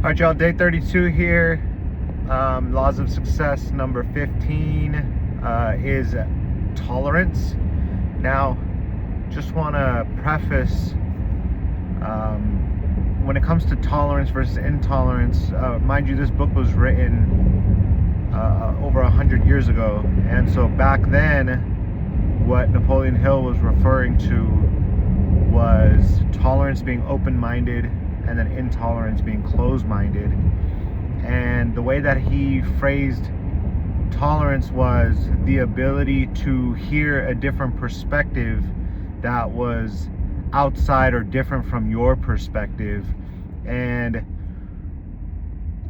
All right, y'all, day 32 here. Laws of success number 15 is tolerance. Now, just want to preface, when it comes to tolerance versus intolerance, mind you, this book was written over 100 years ago. And so back then, what Napoleon Hill was referring to was tolerance being open-minded and then intolerance being closed-minded. And the way that he phrased tolerance was the ability to hear a different perspective that was outside or different from your perspective. And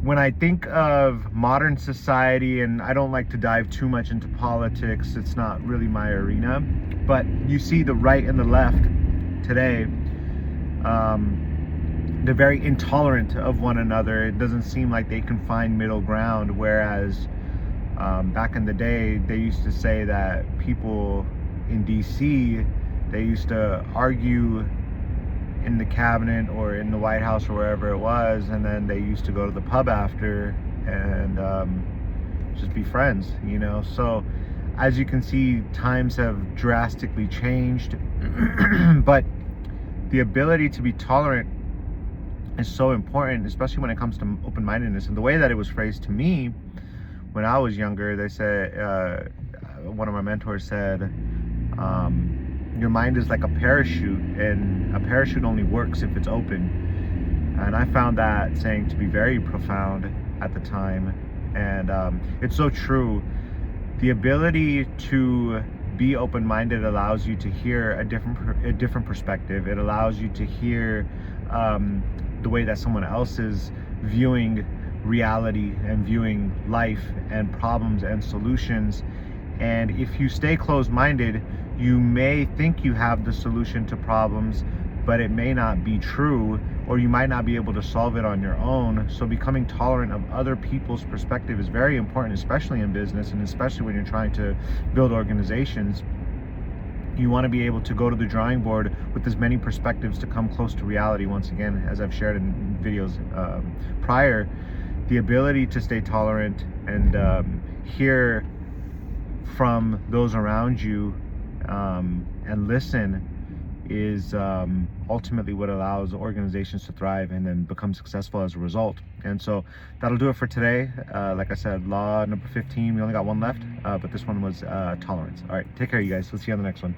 when I think of modern society, and I don't like to dive too much into politics, it's not really my arena, but you see the right and the left today, they're very intolerant of one another. It doesn't seem like they can find middle ground, whereas back in the day, they used to say that people in DC, they used to argue in the cabinet or in the White House or wherever it was, and then they used to go to the pub after and just be friends, you know? So as you can see, times have drastically changed, but the ability to be tolerant is so important, especially when it comes to open-mindedness. And the way that it was phrased to me when I was younger, they said, one of my mentors said, your mind is like a parachute, and a parachute only works if it's open. And I found that saying to be very profound at the time. And it's so true. The ability to be open-minded allows you to hear a different perspective. It allows you to hear the way that someone else is viewing reality and viewing life and problems and solutions. And if you stay closed-minded, you may think you have the solution to problems, but it may not be true, or you might not be able to solve it on your own. So becoming tolerant of other people's perspective is very important, especially in business, and especially when you're trying to build organizations. You want to be able to go to the drawing board with as many perspectives to come close to reality. Once again, as I've shared in videos prior, the ability to stay tolerant and hear from those around you and listen is ultimately what allows organizations to thrive and then become successful as a result. And so that'll do it for today. Like I said, law number 15, we only got one left, but this one was tolerance. All right, take care, you guys. We'll see you on the next one.